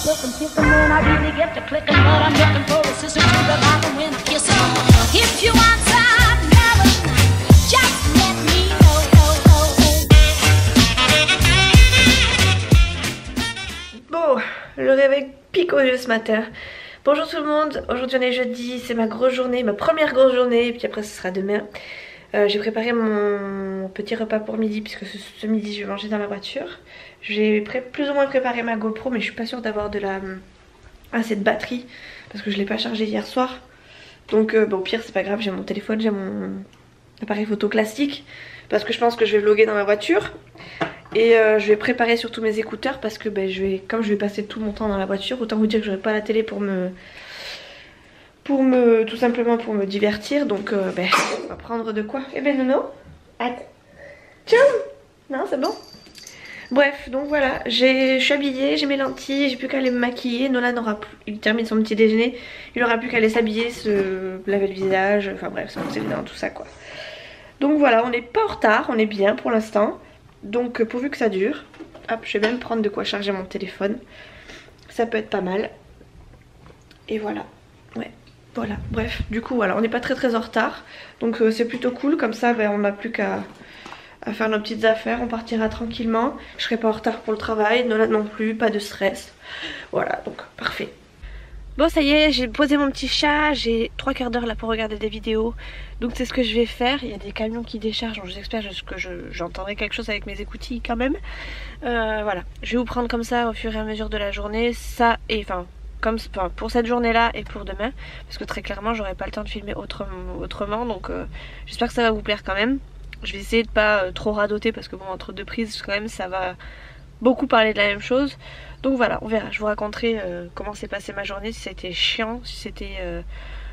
silk and kicking when I really get to clicking, but I'm looking for a sister to the bottom when I kiss her. If you want some loving, just let me know. Bon, le réveil pique aux yeux ce matin. Bonjour tout le monde, aujourd'hui on est jeudi, c'est ma grosse journée, ma première grosse journée, et puis après ce sera demain. J'ai préparé mon petit repas pour midi, puisque ce midi je vais manger dans la voiture. J'ai plus ou moins préparé ma GoPro, mais je suis pas sûre d'avoir assez de batterie, parce que je l'ai pas chargée hier soir. Donc bon, au pire c'est pas grave, j'ai mon téléphone, j'ai mon appareil photo classique, parce que je pense que je vais vlogger dans ma voiture. Et je vais préparer surtout mes écouteurs, parce que comme je vais passer tout mon temps dans la voiture, autant vous dire que j'aurai pas la télé tout simplement pour me divertir. Donc on va prendre de quoi. Eh ben Nono, attends, tiens, non c'est bon. Bref, donc voilà, je suis habillée, j'ai mes lentilles, j'ai plus qu'à aller me maquiller. Nolan n'aura plus, il termine son petit déjeuner, il aura plus qu'à aller s'habiller, se laver le visage, enfin bref, c'est évident tout ça quoi. Donc voilà, on n'est pas en retard, on est bien pour l'instant. Donc pourvu que ça dure, hop, je vais même prendre de quoi charger mon téléphone. Ça peut être pas mal. Et voilà, ouais, voilà. Bref, du coup voilà, on n'est pas très en retard. Donc c'est plutôt cool, comme ça on n'a plus qu'à faire nos petites affaires. On partira tranquillement, je serai pas en retard pour le travail, Nolan non plus, pas de stress. Voilà, donc parfait. Bon ça y est, j'ai posé mon petit chat, j'ai 3/4 d'heure là pour regarder des vidéos. Donc c'est ce que je vais faire, il y a des camions qui déchargent, donc j'espère que j'entendrai quelque chose avec mes écoutilles quand même. Voilà, je vais vous prendre comme ça au fur et à mesure de la journée, ça et enfin pour cette journée là et pour demain. Parce que très clairement j'aurai pas le temps de filmer autrement, donc j'espère que ça va vous plaire quand même. Je vais essayer de pas trop radoter parce que bon entre deux prises quand même ça va beaucoup parler de la même chose. Donc voilà, on verra, je vous raconterai comment s'est passée ma journée, si c'était chiant, si c'était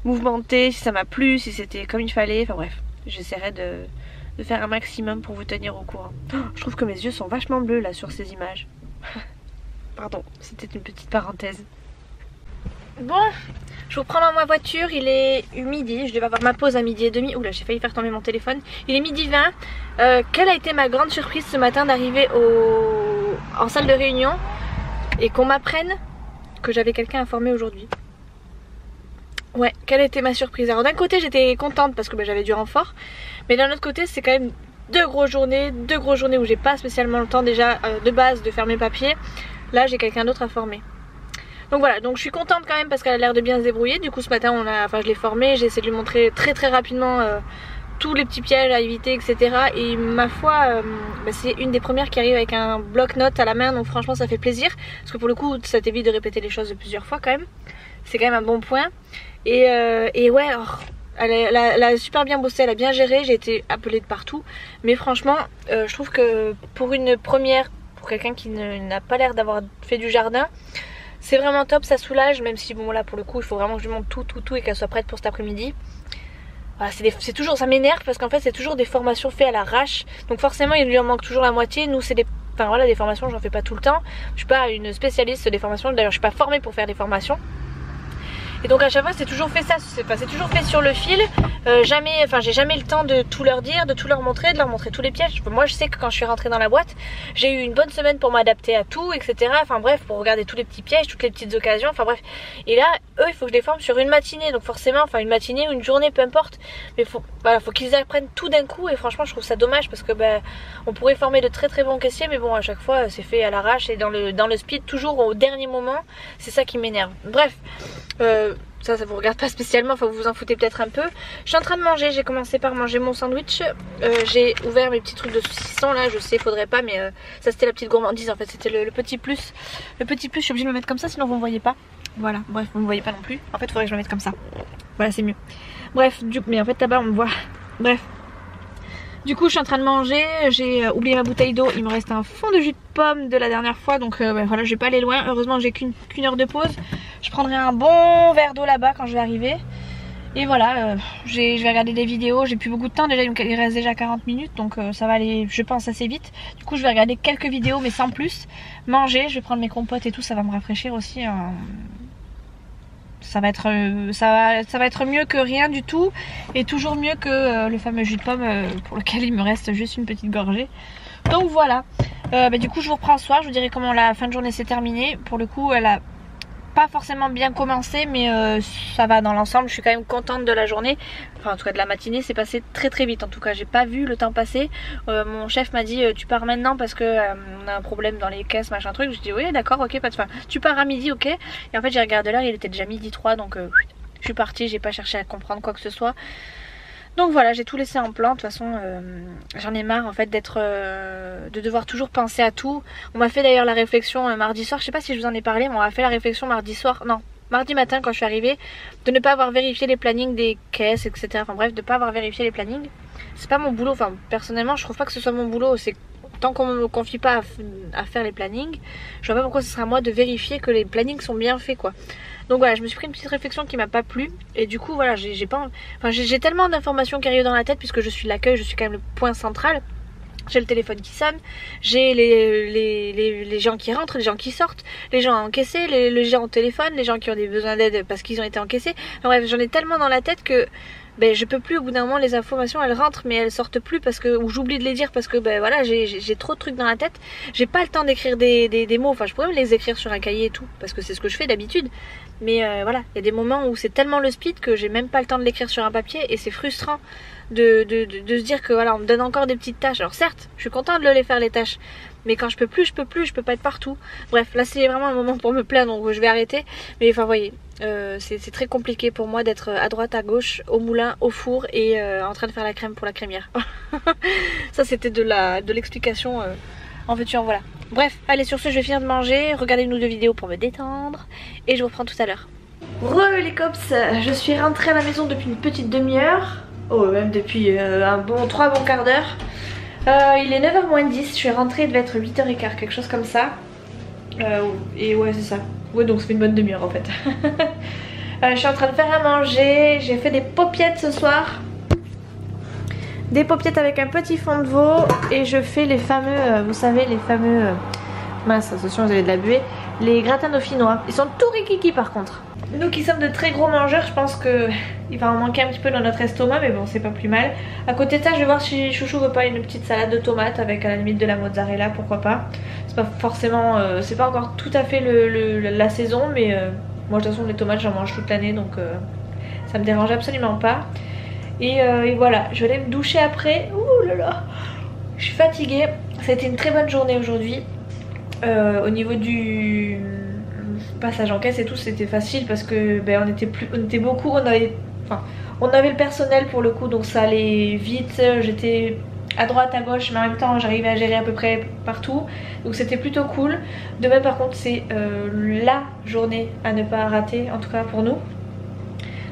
mouvementé, si ça m'a plu, si c'était comme il fallait, enfin bref, j'essaierai de faire un maximum pour vous tenir au courant. Oh, je trouve que mes yeux sont vachement bleus là sur ces images. Pardon, c'était une petite parenthèse. Bon, je vous prends dans ma voiture, il est midi, je devais avoir ma pause à 12h30. Oula, j'ai failli faire tomber mon téléphone. Il est 12h20. Quelle a été ma grande surprise ce matin d'arriver en salle de réunion et qu'on m'apprenne que j'avais quelqu'un à former aujourd'hui. Ouais, quelle était ma surprise. Alors d'un côté j'étais contente parce que j'avais du renfort, mais d'un autre côté c'est quand même deux grosses journées où j'ai pas spécialement le temps déjà de base de faire mes papiers. Là j'ai quelqu'un d'autre à former. Donc voilà, donc je suis contente quand même parce qu'elle a l'air de bien se débrouiller. Du coup ce matin je l'ai formée, j'ai essayé de lui montrer très rapidement tous les petits pièges à éviter, etc. Et ma foi, c'est une des premières qui arrive avec un bloc-notes à la main, donc franchement ça fait plaisir. Parce que pour le coup ça t'évite de répéter les choses plusieurs fois quand même. C'est quand même un bon point. Et ouais, elle a super bien bossé, elle a bien géré, j'ai été appelée de partout. Mais franchement, je trouve que pour une première, pour quelqu'un qui n'a pas l'air d'avoir fait du jardin, c'est vraiment top, ça soulage, même si bon là pour le coup il faut vraiment que je lui montre tout et qu'elle soit prête pour cet après-midi. Voilà, c'est toujours, ça m'énerve parce qu'en fait c'est toujours des formations faites à l'arrache, donc forcément il lui en manque toujours la moitié. Nous c'est des formations j'en fais pas tout le temps, je suis pas une spécialiste des formations, d'ailleurs je suis pas formée pour faire des formations. Et donc à chaque fois c'est toujours fait ça, c'est toujours fait sur le fil, j'ai jamais le temps de tout leur dire, de tout leur montrer, de leur montrer tous les pièges. Moi je sais que quand je suis rentrée dans la boîte, j'ai eu une bonne semaine pour m'adapter à tout, etc. Enfin bref, pour regarder tous les petits pièges, toutes les petites occasions, enfin bref. Et là, eux il faut que je les forme sur une matinée, donc forcément, une matinée ou une journée, peu importe. Mais faut qu'ils apprennent tout d'un coup et franchement je trouve ça dommage parce que on pourrait former de très bons caissiers, mais bon à chaque fois c'est fait à l'arrache et dans le speed, toujours au dernier moment, c'est ça qui m'énerve. Bref. Ça vous regarde pas spécialement, enfin vous vous en foutez peut-être un peu. Je suis en train de manger, j'ai commencé par manger mon sandwich. J'ai ouvert mes petits trucs de saucisson là, je sais faudrait pas, mais ça c'était la petite gourmandise en fait, c'était le petit plus. Le petit plus, je suis obligée de me mettre comme ça sinon vous me voyez pas. Voilà, bref vous me voyez pas non plus. En fait faudrait que je me mette comme ça. Voilà c'est mieux. Bref, mais en fait là-bas on me voit. Bref. Du coup je suis en train de manger, j'ai oublié ma bouteille d'eau, il me reste un fond de jus de pomme de la dernière fois, donc voilà je vais pas aller loin, heureusement j'ai qu'une heure de pause. Je prendrai un bon verre d'eau là-bas quand je vais arriver. Et voilà, je vais regarder des vidéos, j'ai plus beaucoup de temps, déjà il reste déjà 40 minutes, donc ça va aller je pense assez vite. Du coup je vais regarder quelques vidéos mais sans plus, manger, je vais prendre mes compotes et tout, ça va me rafraîchir aussi. Ça va être mieux que rien du tout et toujours mieux que le fameux jus de pomme pour lequel il me reste juste une petite gorgée. Donc voilà, du coup je vous reprends ce soir, je vous dirai comment la fin de journée s'est terminée. Pour le coup elle a pas forcément bien commencé, mais ça va dans l'ensemble. Je suis quand même contente de la journée, enfin en tout cas de la matinée. C'est passé très très vite. En tout cas j'ai pas vu le temps passer. Mon chef m'a dit tu pars maintenant parce que on a un problème dans les caisses machin truc. Je dis oui d'accord, ok, pas de problème. Tu pars à midi, ok. Et en fait j'ai regardé l'heure, il était déjà midi 3, donc je suis partie. J'ai pas cherché à comprendre quoi que ce soit. Donc voilà, j'ai tout laissé en plan. De toute façon j'en ai marre en fait d'être de devoir toujours penser à tout. On m'a fait d'ailleurs la réflexion mardi soir, je sais pas si je vous en ai parlé, mais on m'a fait la réflexion mardi soir, non, mardi matin quand je suis arrivée, de ne pas avoir vérifié les plannings des caisses, etc. Enfin bref, de pas avoir vérifié les plannings. C'est pas mon boulot, enfin personnellement je trouve pas que ce soit mon boulot. C'est tant qu'on me confie pas à faire les plannings, je vois pas pourquoi ce sera à moi de vérifier que les plannings sont bien faits quoi. Donc voilà, je me suis pris une petite réflexion qui m'a pas plu. Et du coup voilà, j'ai tellement d'informations qui arrivent dans la tête, puisque je suis l'accueil, je suis quand même le point central. J'ai le téléphone qui sonne, j'ai les gens qui rentrent, les gens qui sortent, les gens à encaisser, les gens au téléphone, les gens qui ont des besoins d'aide parce qu'ils ont été encaissés. Enfin, bref, j'en ai tellement dans la tête que je peux plus, au bout d'un moment les informations elles rentrent mais elles sortent plus parce que, ou j'oublie de les dire parce que voilà, j'ai trop de trucs dans la tête. J'ai pas le temps d'écrire des mots, enfin je pourrais me les écrire sur un cahier et tout parce que c'est ce que je fais d'habitude. Mais voilà, il y a des moments où c'est tellement le speed que j'ai même pas le temps de l'écrire sur un papier et c'est frustrant de se dire que voilà, on me donne encore des petites tâches. Alors certes, je suis contente de les faire les tâches, mais quand je peux plus, je peux pas être partout. Bref, là c'est vraiment un moment pour me plaindre, donc je vais arrêter. Mais enfin, vous voyez, c'est très compliqué pour moi d'être à droite, à gauche, au moulin, au four et en train de faire la crème pour la crémière. Ça c'était de l'explication en veux-tu en voilà. Bref, allez, sur ce je vais finir de manger, regarder une ou deux vidéos pour me détendre et je vous reprends tout à l'heure. Les cops, je suis rentrée à la maison depuis une petite demi-heure. Oh, même depuis un bon 3 bons quarts d'heure. Il est 9h moins 10, je suis rentrée, il devait être 8h15, quelque chose comme ça. Et ouais, c'est ça. Ouais, donc ça fait une bonne demi-heure en fait. Je suis en train de faire à manger, j'ai fait des paupiettes ce soir. Des paupiettes avec un petit fond de veau. Et je fais les fameux, vous savez, les fameux... mince, attention, vous avez de la buée. Les gratins dauphinois. Ils sont tout rikiki par contre. Nous qui sommes de très gros mangeurs, je pense que il va en manquer un petit peu dans notre estomac, mais bon, c'est pas plus mal. À côté de ça, je vais voir si Chouchou veut pas une petite salade de tomates avec à la limite de la mozzarella, pourquoi pas. C'est pas forcément, c'est pas encore tout à fait la saison, mais moi de toute façon les tomates j'en mange toute l'année, donc ça me dérange absolument pas. Et voilà, je vais aller me doucher après. Ouh là là, je suis fatiguée. Ça a été une très bonne journée aujourd'hui. Au niveau du passage en caisse et tout, c'était facile parce que on était beaucoup, on avait le personnel pour le coup, donc ça allait vite. J'étais à droite, à gauche, mais en même temps j'arrivais à gérer à peu près partout, donc c'était plutôt cool. Demain par contre c'est la journée à ne pas rater, en tout cas pour nous.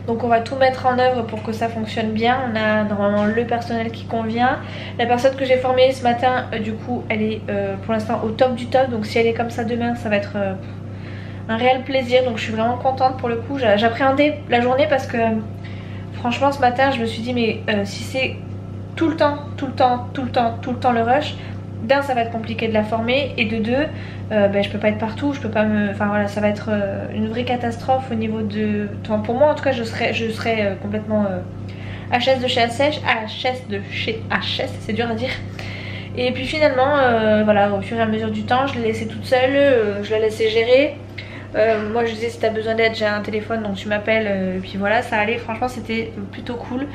Donc on va tout mettre en œuvre pour que ça fonctionne bien. On a normalement le personnel qui convient. La personne que j'ai formée ce matin, du coup elle est pour l'instant au top du top. Donc si elle est comme ça demain, ça va être un réel plaisir. Donc je suis vraiment contente pour le coup. J'appréhendais la journée parce que franchement ce matin je me suis dit mais si c'est tout le temps le rush, d'un ça va être compliqué de la former, et de deux je peux pas être partout, je peux pas me... Enfin voilà, ça va être une vraie catastrophe au niveau de... Enfin, pour moi en tout cas je serais complètement HS de chez HS, c'est dur à dire. Et puis finalement voilà, au fur et à mesure du temps je l'ai laissée toute seule, je la laissais gérer. Moi je disais si t'as besoin d'aide j'ai un téléphone donc tu m'appelles, et puis voilà, ça allait, franchement c'était plutôt cool.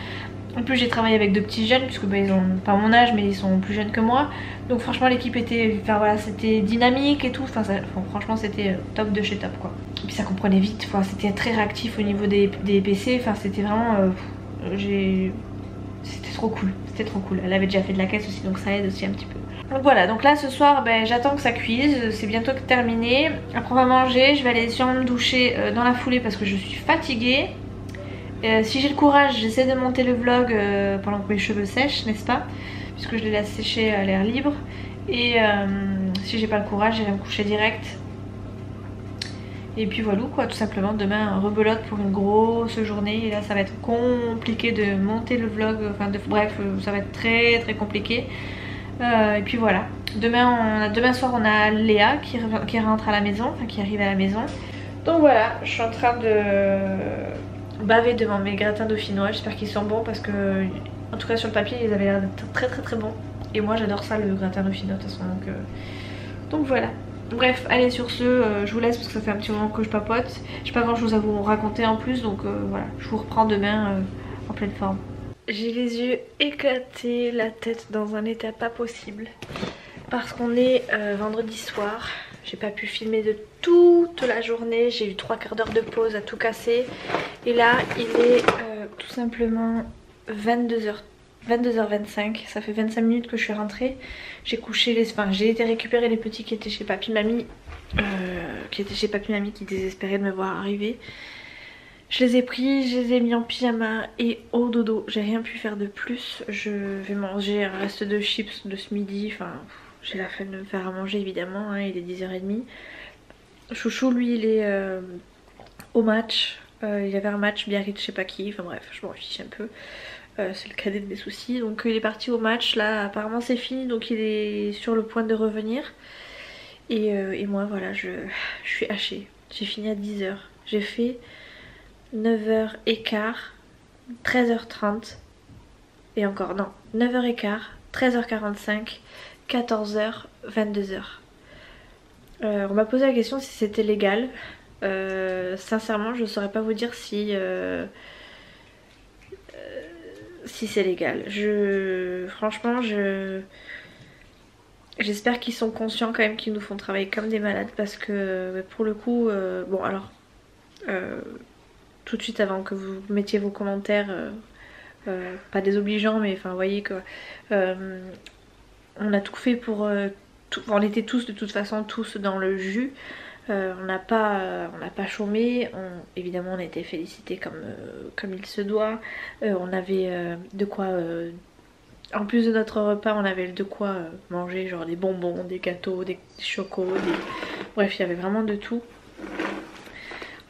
En plus j'ai travaillé avec de petits jeunes puisque ils ont pas mon âge mais ils sont plus jeunes que moi. Donc franchement l'équipe était, enfin voilà, c'était dynamique et tout. Franchement c'était top de chez top quoi. Et puis ça comprenait vite, c'était très réactif au niveau des PC. Enfin c'était vraiment, c'était trop cool, c'était trop cool. Elle avait déjà fait de la caisse aussi donc ça aide aussi un petit peu. Donc voilà, donc là ce soir j'attends que ça cuise, c'est bientôt terminé. Après on va manger, je vais aller sûrement me doucher dans la foulée parce que je suis fatiguée. Si j'ai le courage, j'essaie de monter le vlog pendant que mes cheveux sèchent, n'est-ce pas? Puisque je les laisse sécher à l'air libre. Et si j'ai pas le courage, j'irai me coucher direct. Et puis voilà quoi, tout simplement. Demain, rebelote pour une grosse journée. Et là, ça va être compliqué de monter le vlog. Bref, ça va être très très compliqué. Et puis voilà. Demain soir, on a Léa qui rentre à la maison, enfin qui arrive à la maison. Donc voilà, je suis en train de baver devant mes gratins dauphinois. J'espère qu'ils sont bons parce que en tout cas sur le papier ils avaient l'air d'être très très très bons. Et moi j'adore ça, le gratin dauphinois de toute façon, donc voilà. Bref, allez sur ce, je vous laisse parce que ça fait un petit moment que je papote. J'ai pas grand chose à vous raconter en plus, donc voilà, je vous reprends demain en pleine forme. J'ai les yeux éclatés, la tête dans un état pas possible. Parce qu'on est vendredi soir, j'ai pas pu filmer de toute la journée, j'ai eu 3/4 d'heure de pause à tout casser. Et là, il est tout simplement 22h25, ça fait 25 minutes que je suis rentrée. J'ai couché les... Enfin, j'ai été récupérer les petits qui étaient chez Papy Mamie, qui désespéraient de me voir arriver. Je les ai pris, je les ai mis en pyjama et au dodo. J'ai rien pu faire de plus. Je vais manger un reste de chips de ce midi. Enfin, j'ai la flemme de me faire à manger évidemment, hein, il est 10h30. Chouchou lui il est au match. Il y avait un match Biarritz je sais pas qui, enfin bref je m'en fiche un peu. C'est le cadet de mes soucis. Donc il est parti au match, là apparemment c'est fini, donc il est sur le point de revenir. Et moi voilà, je suis hachée. J'ai fini à 10h. J'ai fait 9h15, 13h30 et encore non, 9h15, 13h45, 14h, 22h. On m'a posé la question si c'était légal. Sincèrement je ne saurais pas vous dire si c'est légal. Franchement j'espère qu'ils sont conscients quand même qu'ils nous font travailler comme des malades, parce que pour le coup bon alors tout de suite avant que vous mettiez vos commentaires, pas désobligeants mais enfin vous voyez que on a tout fait pour on était tous de toute façon tous dans le jus. On n'a pas chômé, évidemment on a été félicités comme il se doit. On avait de quoi, en plus de notre repas on avait de quoi manger, genre des bonbons, des gâteaux, des chocos, bref il y avait vraiment de tout.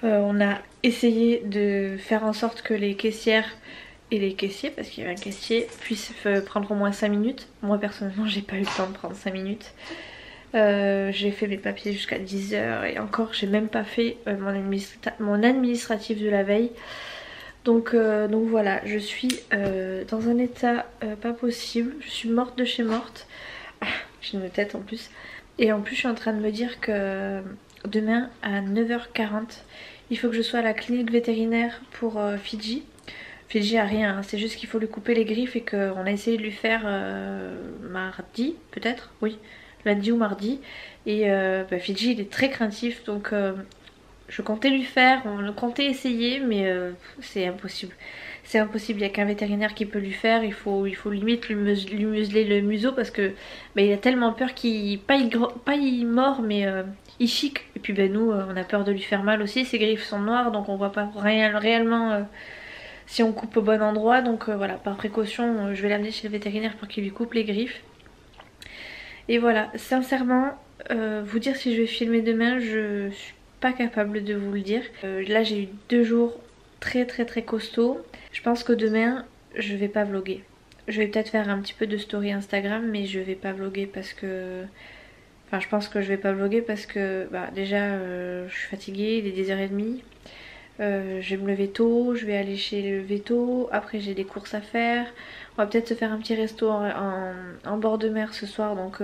On a essayé de faire en sorte que les caissières et les caissiers, parce qu'il y avait un caissier, puissent prendre au moins 5 minutes. Moi personnellement j'ai pas eu le temps de prendre 5 minutes. J'ai fait mes papiers jusqu'à 10h et encore j'ai même pas fait mon administratif de la veille. Donc voilà, je suis dans un état pas possible. Je suis morte de chez morte. J'ai une tête en plus. Et en plus je suis en train de me dire que demain à 9h40 il faut que je sois à la clinique vétérinaire pour Fidji. Fidji a rien, hein. C'est juste qu'il faut lui couper les griffes et qu'on a essayé de lui faire mardi peut-être, oui, lundi ou mardi. Et Fidji il est très craintif, donc je comptais lui faire, on comptait essayer, mais c'est impossible. C'est impossible, il n'y a qu'un vétérinaire qui peut lui faire. Il faut limite lui museler le museau parce que il a tellement peur qu'il... Pas il mord mais il chique. Et puis nous on a peur de lui faire mal aussi. Ses griffes sont noires donc on voit pas réellement si on coupe au bon endroit. Donc voilà, par précaution je vais l'amener chez le vétérinaire pour qu'il lui coupe les griffes. Et voilà, sincèrement vous dire si je vais filmer demain, je suis pas capable de vous le dire. Là j'ai eu 2 jours très costauds. Je pense que demain je vais pas vlogger. Je vais peut-être faire un petit peu de story Instagram, mais je vais pas vlogger parce que... Enfin je pense que je vais pas vlogger parce que déjà je suis fatiguée, il est 10h30. Je vais me lever tôt, je vais aller chez le véto, après j'ai des courses à faire. On va peut-être se faire un petit resto en bord de mer ce soir, donc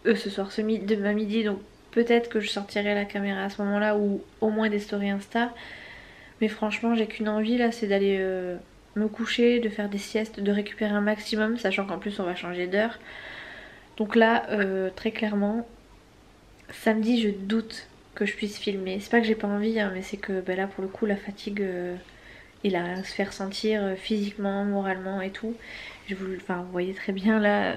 demain midi, donc peut-être que je sortirai la caméra à ce moment là ou au moins des stories Insta. Mais franchement j'ai qu'une envie là, c'est d'aller me coucher, de faire des siestes, de récupérer un maximum, sachant qu'en plus on va changer d'heure. Donc là très clairement samedi je doute que je puisse filmer. C'est pas que j'ai pas envie hein, mais c'est que là pour le coup la fatigue il a à se faire sentir physiquement, moralement et tout. Vous voyez très bien là,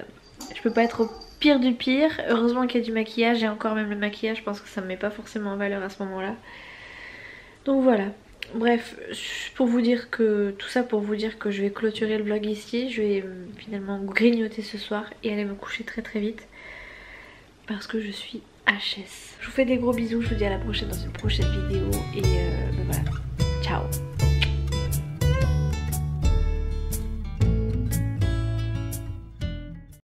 je peux pas être au pire du pire. Heureusement qu'il y a du maquillage, et encore même le maquillage je pense que ça me met pas forcément en valeur à ce moment là. Donc voilà, bref, pour vous dire que tout ça pour vous dire que je vais clôturer le vlog ici. Je vais finalement grignoter ce soir et aller me coucher très vite parce que je suis HS. Je vous fais des gros bisous, je vous dis à la prochaine dans une prochaine vidéo et voilà, ciao.